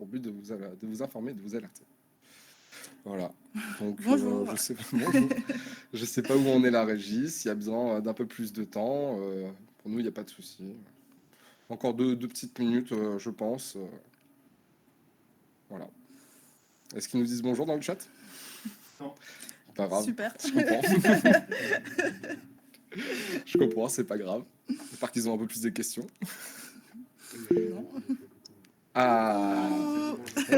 pour but de vous informer, de vous alerter. Voilà. Donc, Bonjour. bonjour. Je sais pas où on est la régie, s'il y a besoin d'un peu plus de temps. Pour nous, il n'y a pas de souci. Encore deux petites minutes, je pense. Voilà. Est-ce qu'ils nous disent bonjour dans le chat? Non. Pas grave. Super. Je comprends. Je comprends, c'est pas grave. J'espère qu'ils ont un peu plus de questions. Non. Ah, Coucou.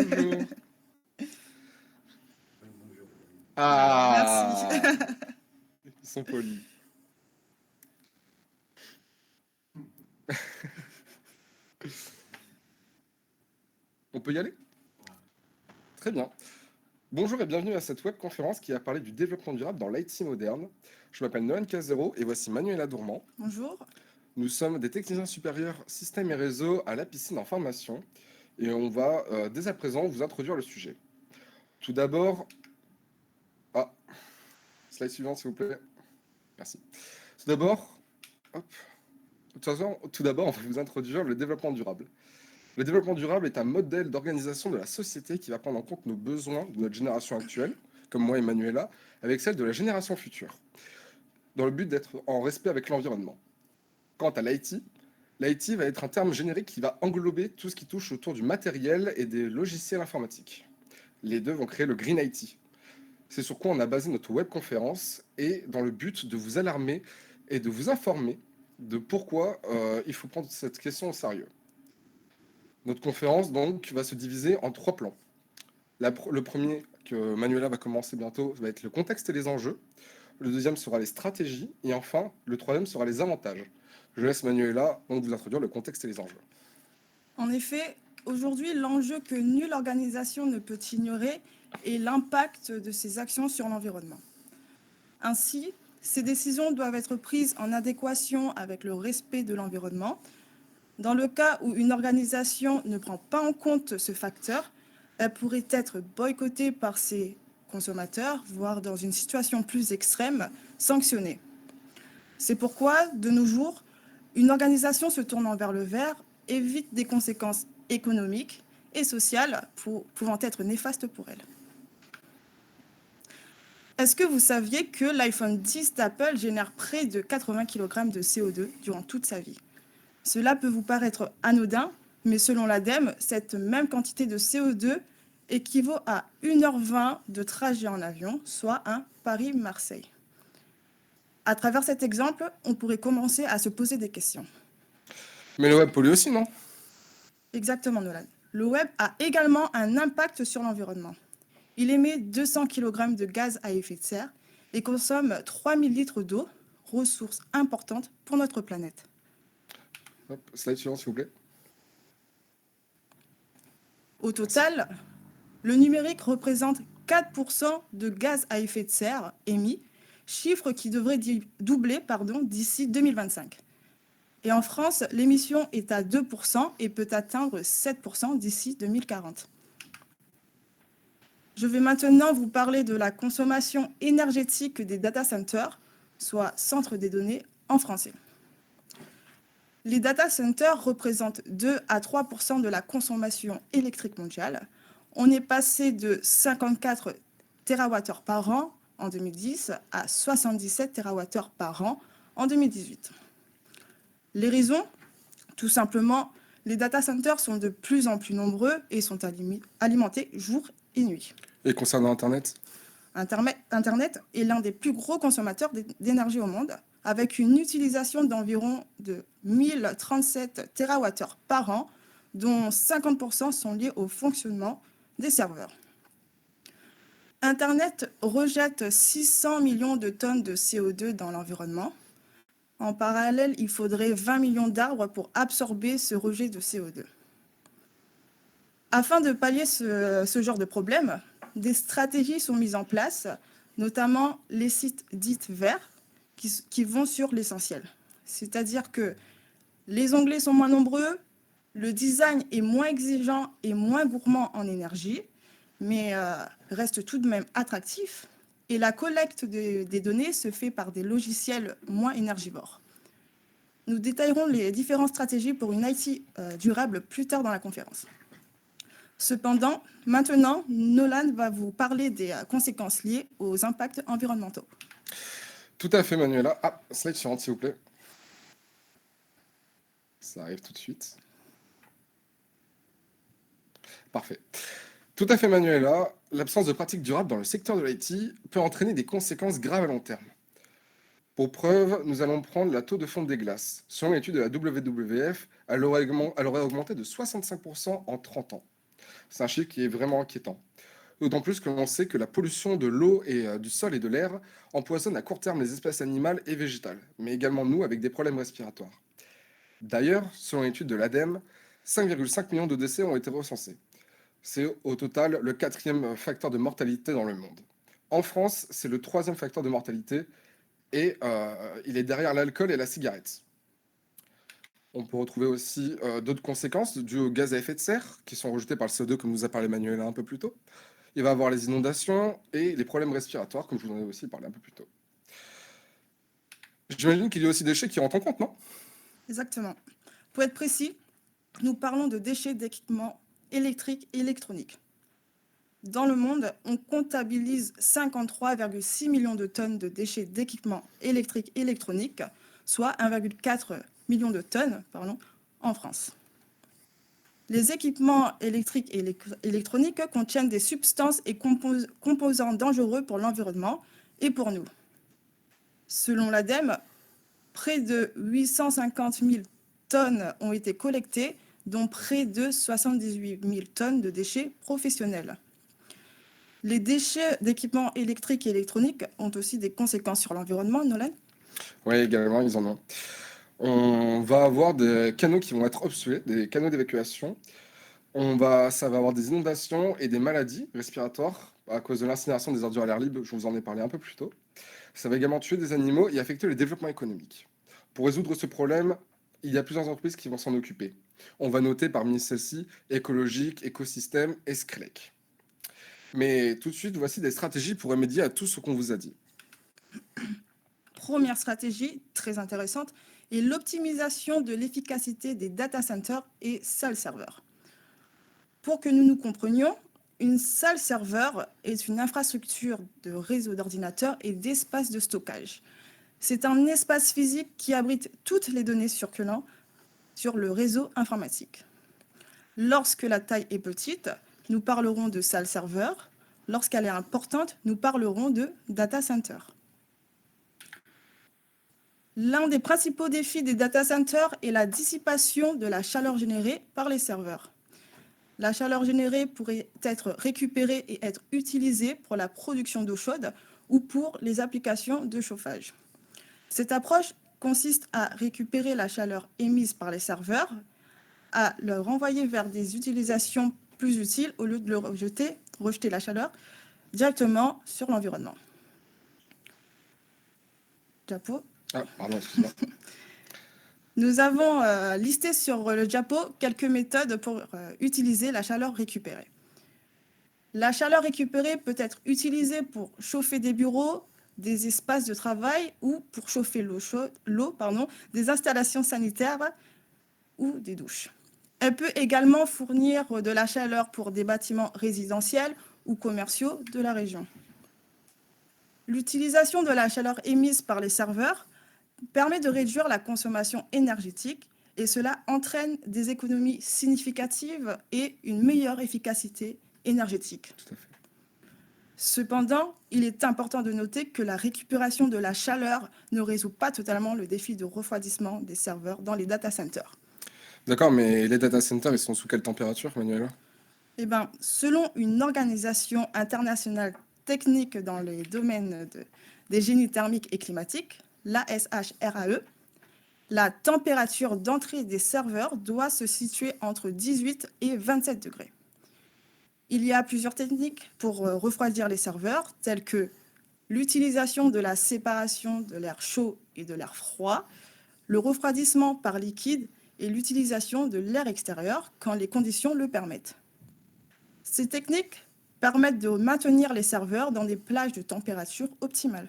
bonjour. Ah, Merci. ils sont polis. On peut y aller? Très bien. Bonjour et bienvenue à cette webconférence qui a parlé du développement durable dans l'IT moderne. Je m'appelle Noël Casero et voici Manuela Dourmand. Bonjour. Nous sommes des techniciens supérieurs système et réseau à la piscine en formation et on va dès à présent vous introduire le sujet. Tout d'abord... Ah, slide suivant s'il vous plaît. Merci. Tout d'abord, hop. De toute façon, tout d'abord, on va vous introduire le développement durable. Le développement durable est un modèle d'organisation de la société qui va prendre en compte nos besoins de notre génération actuelle, comme moi et Manuela, avec celle de la génération future, dans le but d'être en respect avec l'environnement. Quant à l'IT, l'IT va être un terme générique qui va englober tout ce qui touche autour du matériel et des logiciels informatiques. Les deux vont créer le Green IT. C'est sur quoi on a basé notre webconférence et dans le but de vous alarmer et de vous informer de pourquoi il faut prendre cette question au sérieux. Notre conférence donc va se diviser en 3 plans. Le premier que Manuela va commencer bientôt va être le contexte et les enjeux. Le deuxième sera les stratégies et enfin le troisième sera les avantages. Je laisse Manuela donc vous introduire le contexte et les enjeux. En effet, aujourd'hui, l'enjeu que nulle organisation ne peut ignorer est l'impact de ses actions sur l'environnement. Ainsi, ces décisions doivent être prises en adéquation avec le respect de l'environnement. Dans le cas où une organisation ne prend pas en compte ce facteur, elle pourrait être boycottée par ses consommateurs, voire dans une situation plus extrême, sanctionnée. C'est pourquoi, de nos jours, une organisation se tournant vers le vert évite des conséquences économiques et sociales pouvant être néfastes pour elle. Est-ce que vous saviez que l'iPhone 10 d'Apple génère près de 80 kg de CO2 durant toute sa vie? Cela peut vous paraître anodin, mais selon l'ADEME, cette même quantité de CO2 équivaut à 1h20 de trajet en avion, soit un Paris-Marseille. À travers cet exemple, on pourrait commencer à se poser des questions. Mais le web pollue aussi, non? Exactement, Nolan. Le web a également un impact sur l'environnement. Il émet 200 kg de gaz à effet de serre et consomme 3000 litres d'eau, ressource importante pour notre planète. Hop, slide suivant, s'il vous plaît. Au total, le numérique représente 4% de gaz à effet de serre émis, chiffre qui devrait doubler d'ici 2025. Et en France, l'émission est à 2% et peut atteindre 7% d'ici 2040. Je vais maintenant vous parler de la consommation énergétique des data centers, soit centres des données en français. Les data centers représentent 2 à 3% de la consommation électrique mondiale. On est passé de 54 TWh par an en 2010 à 77 TWh par an en 2018. Les raisons? Tout simplement, les data centers sont de plus en plus nombreux et sont alimentés jour et nuit. Et concernant Internet? Internet est l'un des plus gros consommateurs d'énergie au monde, avec une utilisation d'environ de 1037 TWh par an, dont 50% sont liés au fonctionnement des serveurs. Internet rejette 600 millions de tonnes de CO2 dans l'environnement. En parallèle, il faudrait 20 millions d'arbres pour absorber ce rejet de CO2. Afin de pallier ce genre de problème, des stratégies sont mises en place, notamment les sites dits verts qui vont sur l'essentiel. C'est-à-dire que les onglets sont moins nombreux, le design est moins exigeant et moins gourmand en énergie, mais reste tout de même attractif. Et la collecte des données se fait par des logiciels moins énergivores. Nous détaillerons les différentes stratégies pour une IT durable plus tard dans la conférence. Cependant, maintenant, Nolan va vous parler des conséquences liées aux impacts environnementaux. Tout à fait, Manuela. Ah, slide suivante, s'il vous plaît. Ça arrive tout de suite. Parfait. Tout à fait, Manuela. L'absence de pratiques durables dans le secteur de l'IT peut entraîner des conséquences graves à long terme. Pour preuve, nous allons prendre la taux de fonte des glaces. Selon l'étude de la WWF, elle aurait augmenté de 65% en 30 ans. C'est un chiffre qui est vraiment inquiétant. D'autant plus que l'on sait que la pollution de l'eau et du sol et de l'air empoisonne à court terme les espèces animales et végétales, mais également nous avec des problèmes respiratoires. D'ailleurs, selon l'étude de l'ADEME, 5,5 millions de décès ont été recensés. C'est au total le 4e facteur de mortalité dans le monde. En France, c'est le 3e facteur de mortalité et il est derrière l'alcool et la cigarette. On peut retrouver aussi d'autres conséquences dues aux gaz à effet de serre qui sont rejetés par le CO2, comme nous a parlé Manuela un peu plus tôt. Il va y avoir les inondations et les problèmes respiratoires, comme je vous en ai aussi parlé un peu plus tôt. J'imagine qu'il y a aussi des déchets qui rentrent en compte, non? Exactement. Pour être précis, nous parlons de déchets d'équipements électriques et électroniques. Dans le monde, on comptabilise 53,6 millions de tonnes de déchets d'équipements électriques et électroniques, soit 1,4 million de tonnes en France. Les équipements électriques et électroniques contiennent des substances et composants dangereux pour l'environnement et pour nous. Selon l'ADEME, près de 850 000 tonnes ont été collectées, dont près de 78 000 tonnes de déchets professionnels. Les déchets d'équipements électriques et électroniques ont aussi des conséquences sur l'environnement, Nolan? Oui, également, ils en ont. On va avoir des canaux qui vont être obstrués, des canaux d'évacuation. Ça va avoir des inondations et des maladies respiratoires à cause de l'incinération des ordures à l'air libre, je vous en ai parlé un peu plus tôt. Ça va également tuer des animaux et affecter le développement économique. Pour résoudre ce problème, il y a plusieurs entreprises qui vont s'en occuper. On va noter parmi celles-ci Écologique, Écosystème et Screlec. Mais tout de suite, voici des stratégies pour remédier à tout ce qu'on vous a dit. Première stratégie, très intéressante, est l'optimisation de l'efficacité des data centers et salles serveurs. Pour que nous nous comprenions, une salle serveur est une infrastructure de réseau d'ordinateurs et d'espace de stockage. C'est un espace physique qui abrite toutes les données circulant sur le réseau informatique. Lorsque la taille est petite, nous parlerons de salle serveur. Lorsqu'elle est importante, nous parlerons de data center. L'un des principaux défis des data centers est la dissipation de la chaleur générée par les serveurs. La chaleur générée pourrait être récupérée et être utilisée pour la production d'eau chaude ou pour les applications de chauffage. Cette approche consiste à récupérer la chaleur émise par les serveurs, à le renvoyer vers des utilisations plus utiles au lieu de le rejeter la chaleur directement sur l'environnement. Diapo. Ah, pardon, excuse-moi. Nous avons listé sur le diapo quelques méthodes pour utiliser la chaleur récupérée. La chaleur récupérée peut être utilisée pour chauffer des bureaux, des espaces de travail ou pour chauffer l'eau, des installations sanitaires ou des douches. Elle peut également fournir de la chaleur pour des bâtiments résidentiels ou commerciaux de la région. L'utilisation de la chaleur émise par les serveurs permet de réduire la consommation énergétique et cela entraîne des économies significatives et une meilleure efficacité énergétique. Tout à fait. Cependant, il est important de noter que la récupération de la chaleur ne résout pas totalement le défi de refroidissement des serveurs dans les data centers. D'accord, mais les data centers, ils sont sous quelle température, Manuela? Selon une organisation internationale technique dans les domaines des génies thermiques et climatiques, l'ASHRAE, la température d'entrée des serveurs doit se situer entre 18 et 27 degrés. Il y a plusieurs techniques pour refroidir les serveurs, telles que l'utilisation de la séparation de l'air chaud et de l'air froid, le refroidissement par liquide et l'utilisation de l'air extérieur quand les conditions le permettent. Ces techniques permettent de maintenir les serveurs dans des plages de température optimales.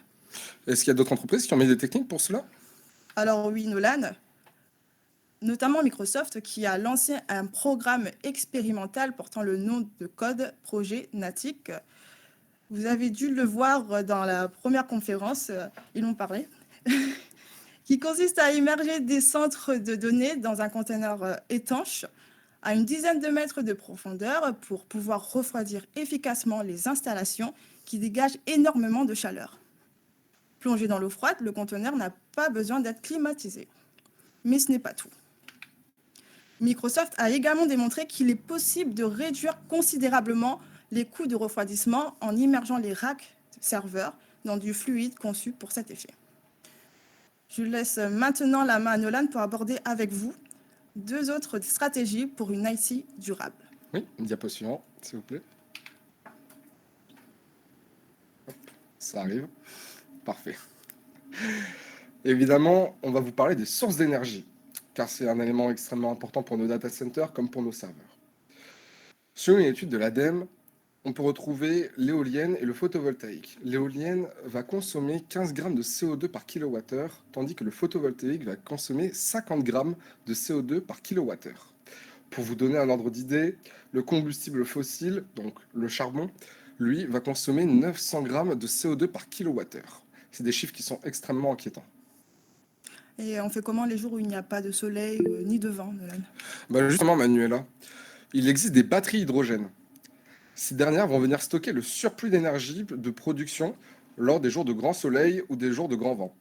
Est-ce qu'il y a d'autres entreprises qui ont mis des techniques pour cela? Alors oui, Nolan, notamment Microsoft qui a lancé un programme expérimental portant le nom de code projet NATIC. Vous avez dû le voir dans la première conférence, ils m'ont parlé, qui consiste à immerger des centres de données dans un conteneur étanche à une dizaine de mètres de profondeur pour pouvoir refroidir efficacement les installations qui dégagent énormément de chaleur. Plongé dans l'eau froide, le conteneur n'a pas besoin d'être climatisé. Mais ce n'est pas tout. Microsoft a également démontré qu'il est possible de réduire considérablement les coûts de refroidissement en immergeant les racks serveurs dans du fluide conçu pour cet effet. Je laisse maintenant la main à Nolan pour aborder avec vous 2 autres stratégies pour une IT durable. Oui, diapo suivant, s'il vous plaît. Hop, ça arrive. Parfait. Évidemment, on va vous parler des sources d'énergie, car c'est un élément extrêmement important pour nos data centers comme pour nos serveurs. Selon une étude de l'ADEME, on peut retrouver l'éolienne et le photovoltaïque. L'éolienne va consommer 15 grammes de CO2 par kilowattheure, tandis que le photovoltaïque va consommer 50 grammes de CO2 par kilowattheure. Pour vous donner un ordre d'idée, le combustible fossile, donc le charbon, lui, va consommer 900 grammes de CO2 par kilowattheure. C'est des chiffres qui sont extrêmement inquiétants. Et on fait comment les jours où il n'y a pas de soleil ni de vent, Nolan? Justement, Manuela, il existe des batteries hydrogène. Ces dernières vont venir stocker le surplus d'énergie de production lors des jours de grand soleil ou des jours de grand vent.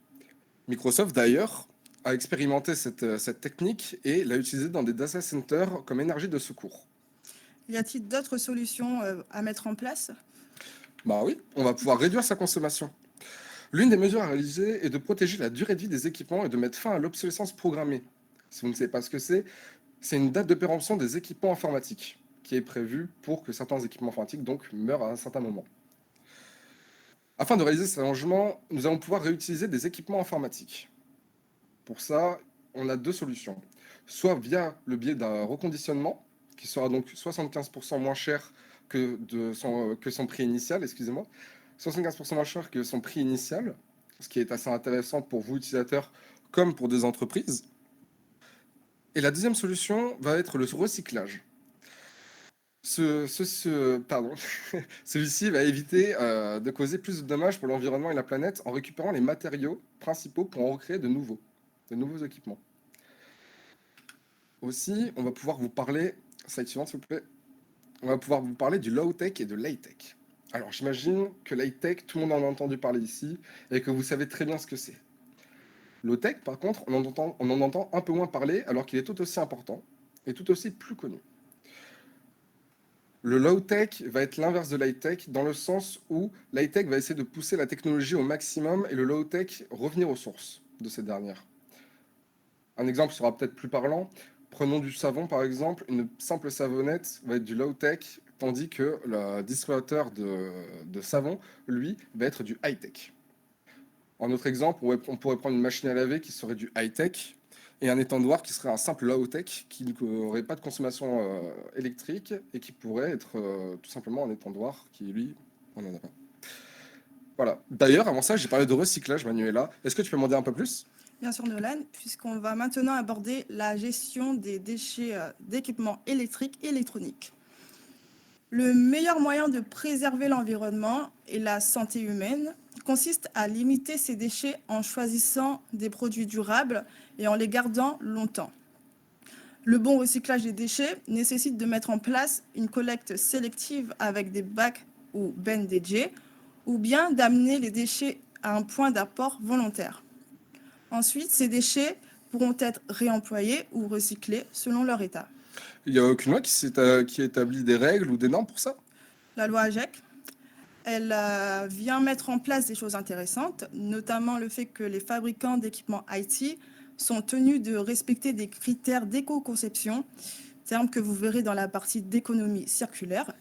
Microsoft, d'ailleurs, a expérimenté cette technique et l'a utilisée dans des data centers comme énergie de secours. Y a-t-il d'autres solutions à mettre en place? Oui, on va pouvoir réduire sa consommation. L'une des mesures à réaliser est de protéger la durée de vie des équipements et de mettre fin à l'obsolescence programmée. Si vous ne savez pas ce que c'est une date de péremption des équipements informatiques qui est prévue pour que certains équipements informatiques donc meurent à un certain moment. Afin de réaliser ces changements, nous allons pouvoir réutiliser des équipements informatiques. Pour ça, on a 2 solutions. Soit via le biais d'un reconditionnement, qui sera donc 75% moins cher que son prix initial, 75% moins cher que son prix initial, ce qui est assez intéressant pour vous, utilisateurs, comme pour des entreprises. Et la deuxième solution va être le recyclage. Celui-ci va éviter de causer plus de dommages pour l'environnement et la planète en récupérant les matériaux principaux pour en recréer de nouveaux équipements. Aussi, on va pouvoir vous parler, slide suivante s'il vous plaît, on va pouvoir vous parler du low-tech et de l'high-tech. Alors j'imagine que l'high-tech, tout le monde en a entendu parler ici et que vous savez très bien ce que c'est. Low-tech, par contre, on en entend un peu moins parler alors qu'il est tout aussi important et tout aussi plus connu. Le low-tech va être l'inverse de l'high-tech dans le sens où l'high-tech va essayer de pousser la technologie au maximum et le low-tech revenir aux sources de cette dernière. Un exemple sera peut-être plus parlant. Prenons du savon par exemple, une simple savonnette va être du low-tech, tandis que le distributeur de savon, lui, va être du high-tech. En autre exemple, on pourrait prendre une machine à laver qui serait du high-tech, et un étendoir qui serait un simple low-tech, qui n'aurait pas de consommation électrique, et qui pourrait être tout simplement un étendoir qui, lui, on n'en a pas. Voilà. D'ailleurs, avant ça, j'ai parlé de recyclage, Manuela. Est-ce que tu peux m'en dire un peu plus? Bien sûr, Nolan, puisqu'on va maintenant aborder la gestion des déchets d'équipements électriques et électroniques. Le meilleur moyen de préserver l'environnement et la santé humaine consiste à limiter ces déchets en choisissant des produits durables et en les gardant longtemps. Le bon recyclage des déchets nécessite de mettre en place une collecte sélective avec des bacs ou bennes dédiés, ou bien d'amener les déchets à un point d'apport volontaire. Ensuite, ces déchets pourront être réemployés ou recyclés selon leur état. Il n'y a aucune loi qui établit des règles ou des normes pour ça? La loi AGEC, elle vient mettre en place des choses intéressantes, notamment le fait que les fabricants d'équipements IT sont tenus de respecter des critères d'éco-conception, terme que vous verrez dans la partie d'économie circulaire,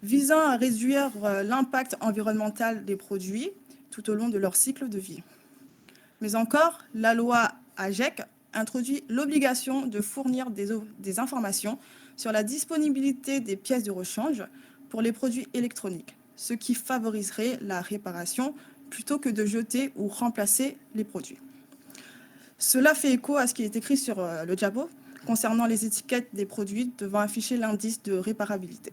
visant à réduire l'impact environnemental des produits tout au long de leur cycle de vie. Mais encore, la loi AGEC introduit l'obligation de fournir des informations sur la disponibilité des pièces de rechange pour les produits électroniques, ce qui favoriserait la réparation plutôt que de jeter ou remplacer les produits. Cela fait écho à ce qui est écrit sur le Jabo concernant les étiquettes des produits devant afficher l'indice de réparabilité.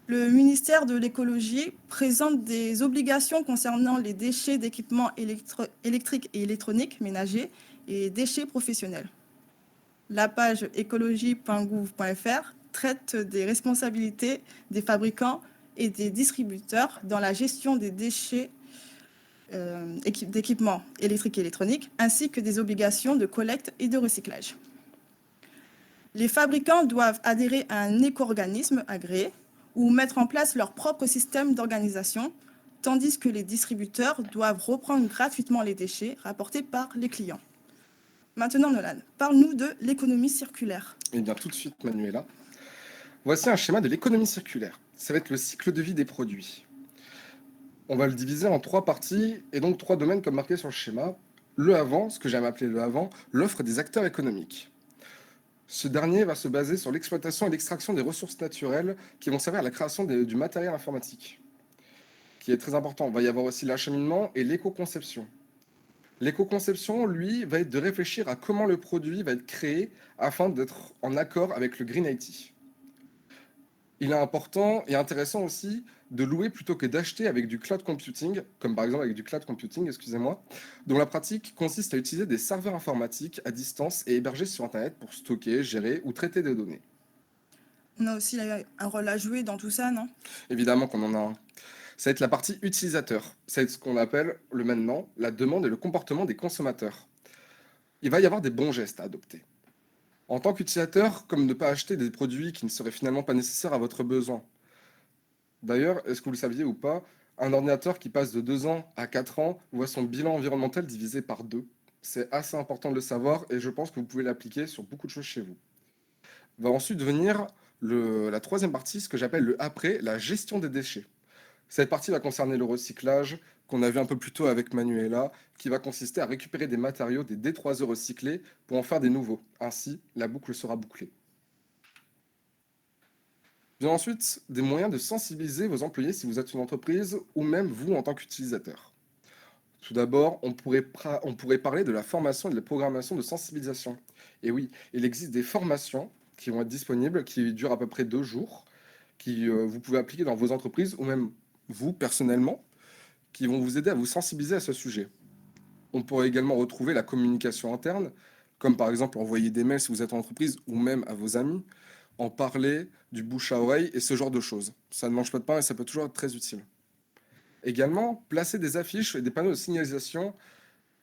Le ministère de l'écologie présente des obligations concernant les déchets d'équipements électriques et électroniques ménagers et déchets professionnels. La page écologie.gouv.fr traite des responsabilités des fabricants et des distributeurs dans la gestion des déchets d'équipements électriques et électroniques, ainsi que des obligations de collecte et de recyclage. Les fabricants doivent adhérer à un éco-organisme agréé ou mettre en place leur propre système d'organisation, tandis que les distributeurs doivent reprendre gratuitement les déchets rapportés par les clients. Maintenant, Nolan, parle-nous de l'économie circulaire. Eh bien, tout de suite, Manuela. Voici un schéma de l'économie circulaire. Ça va être le cycle de vie des produits. On va le diviser en 3 parties et donc 3 domaines comme marqué sur le schéma. Le avant, ce que j'aime appeler le avant, l'offre des acteurs économiques. Ce dernier va se baser sur l'exploitation et l'extraction des ressources naturelles qui vont servir à la création du matériel informatique, qui est très important. Il va y avoir aussi l'acheminement et l'éco-conception. L'éco-conception, lui, va être de réfléchir à comment le produit va être créé afin d'être en accord avec le Green IT. Il est important et intéressant aussi de louer plutôt que d'acheter avec du cloud computing, comme par exemple avec du cloud computing, excusez-moi, dont la pratique consiste à utiliser des serveurs informatiques à distance et hébergés sur Internet pour stocker, gérer ou traiter des données. On a aussi un rôle à jouer dans tout ça, non? Évidemment qu'on en a un. Ça va être la partie utilisateur. C'est ce qu'on appelle le maintenant, la demande et le comportement des consommateurs. Il va y avoir des bons gestes à adopter. En tant qu'utilisateur, comme ne pas acheter des produits qui ne seraient finalement pas nécessaires à votre besoin. D'ailleurs, est-ce que vous le saviez ou pas, un ordinateur qui passe de 2 ans à 4 ans voit son bilan environnemental divisé par 2. C'est assez important de le savoir et je pense que vous pouvez l'appliquer sur beaucoup de choses chez vous. Va ensuite venir la troisième partie, ce que j'appelle le après, la gestion des déchets. Cette partie va concerner le recyclage, qu'on a vu un peu plus tôt avec Manuela, qui va consister à récupérer des matériaux des D3E recyclés pour en faire des nouveaux. Ainsi, la boucle sera bouclée. Vient ensuite des moyens de sensibiliser vos employés si vous êtes une entreprise ou même vous en tant qu'utilisateur. Tout d'abord, on pourrait parler de la formation et de la programmation de sensibilisation. Et oui, il existe des formations qui vont être disponibles, qui durent à peu près 2 jours, qui vous pouvez appliquer dans vos entreprises ou même vous personnellement, qui vont vous aider à vous sensibiliser à ce sujet. On pourrait également retrouver la communication interne, comme par exemple envoyer des mails si vous êtes en entreprise ou même à vos amis, en parler, du bouche à oreille et ce genre de choses. Ça ne mange pas de pain et ça peut toujours être très utile. Également, placer des affiches et des panneaux de signalisation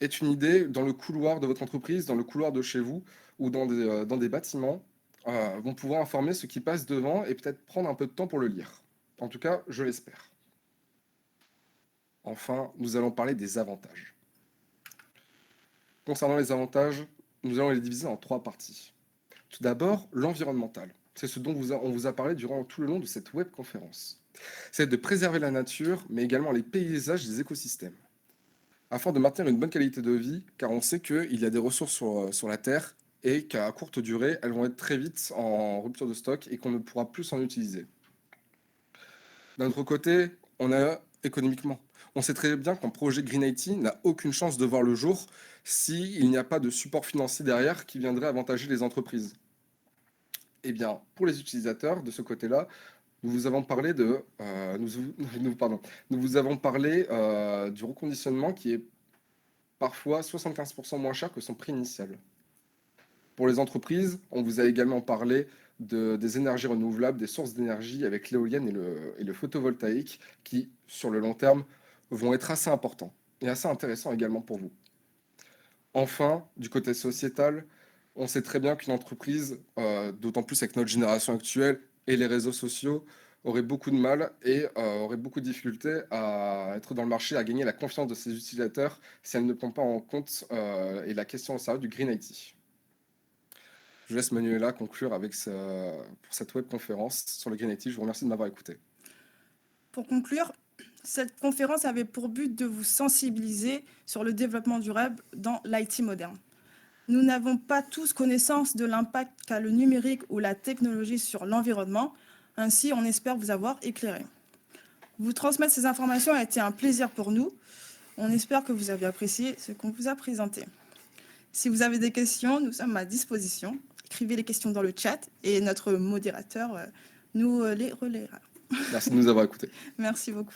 est une idée dans le couloir de votre entreprise, dans le couloir de chez vous ou dans des bâtiments, vont pouvoir informer ceux qui passent devant et peut-être prendre un peu de temps pour le lire. En tout cas, je l'espère. Enfin, nous allons parler des avantages. Concernant les avantages, nous allons les diviser en 3 parties. Tout d'abord, l'environnemental. C'est ce dont on vous a parlé durant tout le long de cette webconférence. C'est de préserver la nature, mais également les paysages et les écosystèmes, afin de maintenir une bonne qualité de vie, car on sait qu'il y a des ressources sur la Terre et qu'à courte durée, elles vont être très vite en rupture de stock et qu'on ne pourra plus s'en utiliser. D'un autre côté, on a économiquement. On sait très bien qu'un projet Green IT n'a aucune chance de voir le jour s'il n'y a pas de support financier derrière qui viendrait avantager les entreprises. Eh bien, pour les utilisateurs, de ce côté-là, nous vous avons parlé du reconditionnement qui est parfois 75% moins cher que son prix initial. Pour les entreprises, on vous a également parlé des énergies renouvelables, des sources d'énergie avec l'éolienne et le photovoltaïque qui, sur le long terme, vont être assez importants et assez intéressants également pour vous. Enfin, du côté sociétal, on sait très bien qu'une entreprise, d'autant plus avec notre génération actuelle et les réseaux sociaux, aurait beaucoup de mal et aurait beaucoup de difficultés à être dans le marché, à gagner la confiance de ses utilisateurs si elle ne prend pas en compte et la question au sérieux du Green IT. Je laisse Manuela conclure pour cette webconférence sur le Green IT. Je vous remercie de m'avoir écouté. Pour conclure, cette conférence avait pour but de vous sensibiliser sur le développement durable dans l'IT moderne. Nous n'avons pas tous connaissance de l'impact qu'a le numérique ou la technologie sur l'environnement. Ainsi, on espère vous avoir éclairé. Vous transmettre ces informations a été un plaisir pour nous. On espère que vous avez apprécié ce qu'on vous a présenté. Si vous avez des questions, nous sommes à disposition. Écrivez les questions dans le chat et notre modérateur nous les relaiera. Merci de nous avoir écoutés. Merci beaucoup.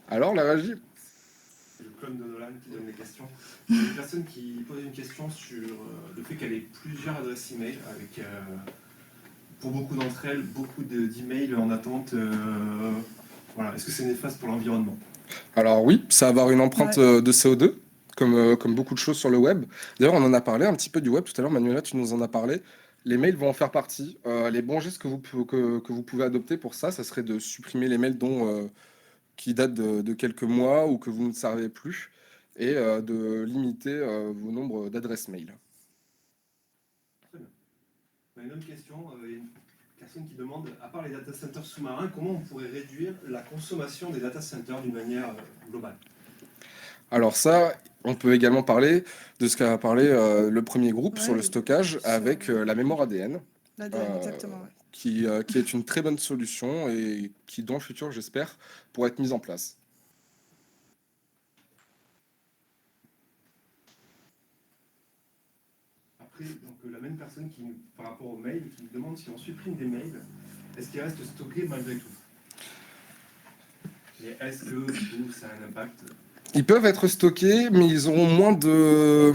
Alors, la régie? C'est le clone de Nolan qui donne les questions. Il y a une personne qui pose une question sur le fait qu'elle ait plusieurs adresses email avec, pour beaucoup d'entre elles, beaucoup d'emails en attente. Voilà. Est-ce que c'est néfaste pour l'environnement? Alors oui, ça va avoir une empreinte de CO2, comme beaucoup de choses sur le web. D'ailleurs, on en a parlé un petit peu du web tout à l'heure. Manuela, tu nous en as parlé. Les mails vont en faire partie. Les bons gestes que vous pouvez adopter pour ça, ça serait de supprimer les mails qui datent de quelques mois ou que vous ne servez plus et de limiter vos nombres d'adresses mail. Très bien. On a une autre question. Il y a une personne qui demande, à part les data centers sous-marins, comment on pourrait réduire la consommation des data centers d'une manière globale? Alors ça, on peut également parler de ce qu'a parlé le premier groupe sur le stockage avec la mémoire ADN. L'ADN, exactement. Ouais. Qui est une très bonne solution et qui, dans le futur, j'espère, pourra être mise en place. Après, donc, la même personne qui, par rapport aux mails, qui nous demande si on supprime des mails, est-ce qu'ils restent stockés malgré tout? Et est-ce que du coup, ça a un impact? Ils peuvent être stockés, mais ils auront moins de...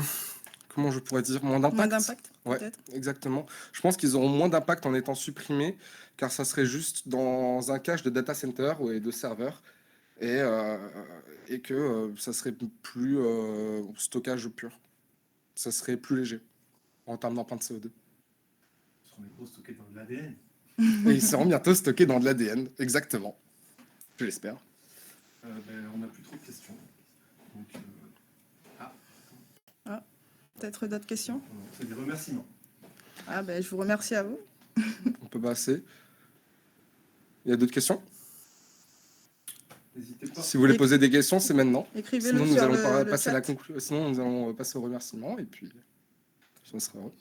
Comment je pourrais dire? Moins d'impact. Moins d'impact, ouais, peut-être. exactement. Je pense qu'ils auront moins d'impact en étant supprimés, car ça serait juste dans un cache de data center et de serveurs, et que ça serait plus stockage pur. Ça serait plus léger en termes d'empreinte CO2. Ils seront bientôt stockés dans de l'ADN. Et ils seront bientôt stockés dans de l'ADN, exactement. Je l'espère. On n'a plus trop de questions. Donc, Peut-être d'autres questions? c'est des remerciements. Je vous remercie à vous. On peut passer. Il y a d'autres questions? N'hésitez pas. Si vous voulez poser des questions, c'est maintenant. Écrivez-le Sinon, nous sur allons le passer à la chat. conclusion. Sinon, nous allons passer au remerciement et puis on sera heureux.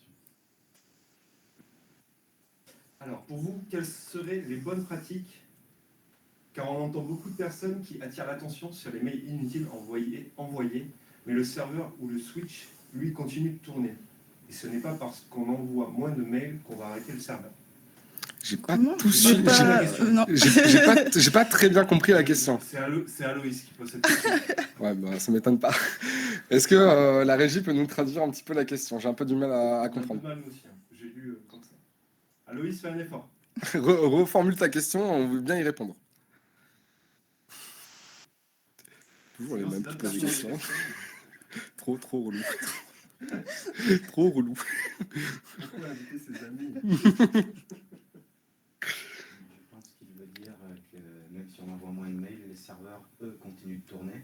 Alors, pour vous, quelles seraient les bonnes pratiques? Car on entend beaucoup de personnes qui attirent l'attention sur les mails inutiles envoyés, mais le serveur ou le switch, lui, continue de tourner. Et ce n'est pas parce qu'on envoie moins de mails qu'on va arrêter le serveur. J'ai pas Comment? tout J'ai suivi. pas- non. J'ai pas très bien compris la question. C'est Aloïs qui pose cette question. Ouais, bah, ça m'étonne pas. Est-ce que la régie peut nous traduire un petit peu la question? J'ai un peu du mal à comprendre. On a un peu de mal aussi, hein. J'ai lu comme ça. Aloïs, fais un effort. Reformule ta question, on veut bien y répondre. Toujours les Sinon, mêmes c'est qui posent des l'intervention questions. Trop relou. Trop relou. Pourquoi inviter ses amis? Je pense qu'il veut dire que même si on envoie moins de mails, les serveurs, eux, continuent de tourner.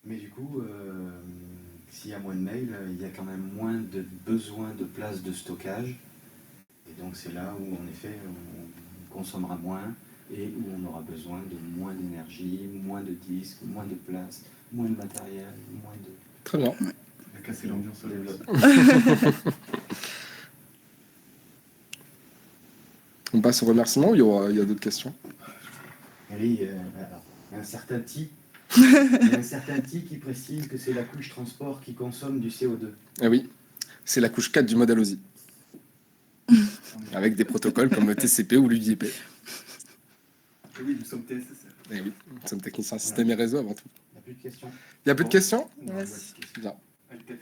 Mais du coup, s'il y a moins de mails, il y a quand même moins de besoin de place de stockage. Et donc c'est là où, en effet, on consommera moins et où on aura besoin de moins d'énergie, moins de disques, moins de place, moins de matériel, moins de... Très bien. Il a cassé l'ambiance au développement. On passe au remerciement ou il y a d'autres questions? Oui, alors, il y a un certain T. Il y a un certain T qui précise que c'est la couche transport qui consomme du CO2. Eh oui, c'est la couche 4 du modèle OSI. Avec des protocoles comme le TCP ou l'UDP. Et oui, nous sommes TSSR. Eh oui, nous sommes techniciens système et réseau avant tout. Il n'y a plus de questions. Il n'y a plus de questions? Non, Yes. Bien. Altef.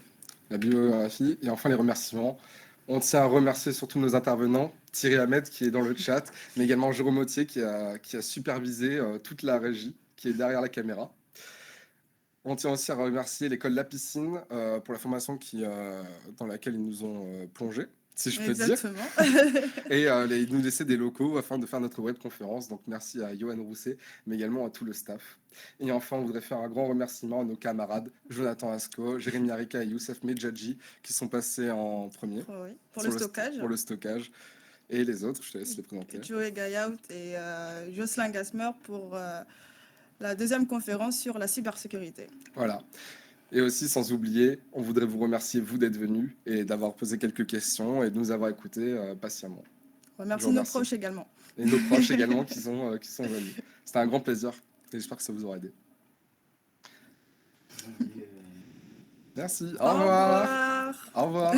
La bibliographie et enfin les remerciements. On tient à remercier surtout nos intervenants, Thierry Ahmed qui est dans le chat, mais également Jérôme Autier qui a supervisé toute la régie qui est derrière la caméra. On tient aussi à remercier l'école La Piscine pour la formation dans laquelle ils nous ont plongé, si je peux dire, Exactement. et nous laisser des locaux afin de faire notre webconférence. Donc merci à Johan Rousset, mais également à tout le staff. Et enfin, on voudrait faire un grand remerciement à nos camarades Jonathan Asco, Jérémy Arika et Youssef Medjadji qui sont passés en premier Oui, pour sur le stockage. pour le stockage. Et les autres, je te laisse les présenter. Joey Gayout et Jocelyn Gasmer pour la deuxième conférence sur la cybersécurité. Voilà. Et aussi, sans oublier, on voudrait vous remercier, vous, d'être venus et d'avoir posé quelques questions et de nous avoir écoutés patiemment. Remercie Je vous nos remercie. proches également. Et nos proches également qui sont venus. C'était un grand plaisir et j'espère que ça vous aura aidé. Merci. Au revoir. Au revoir.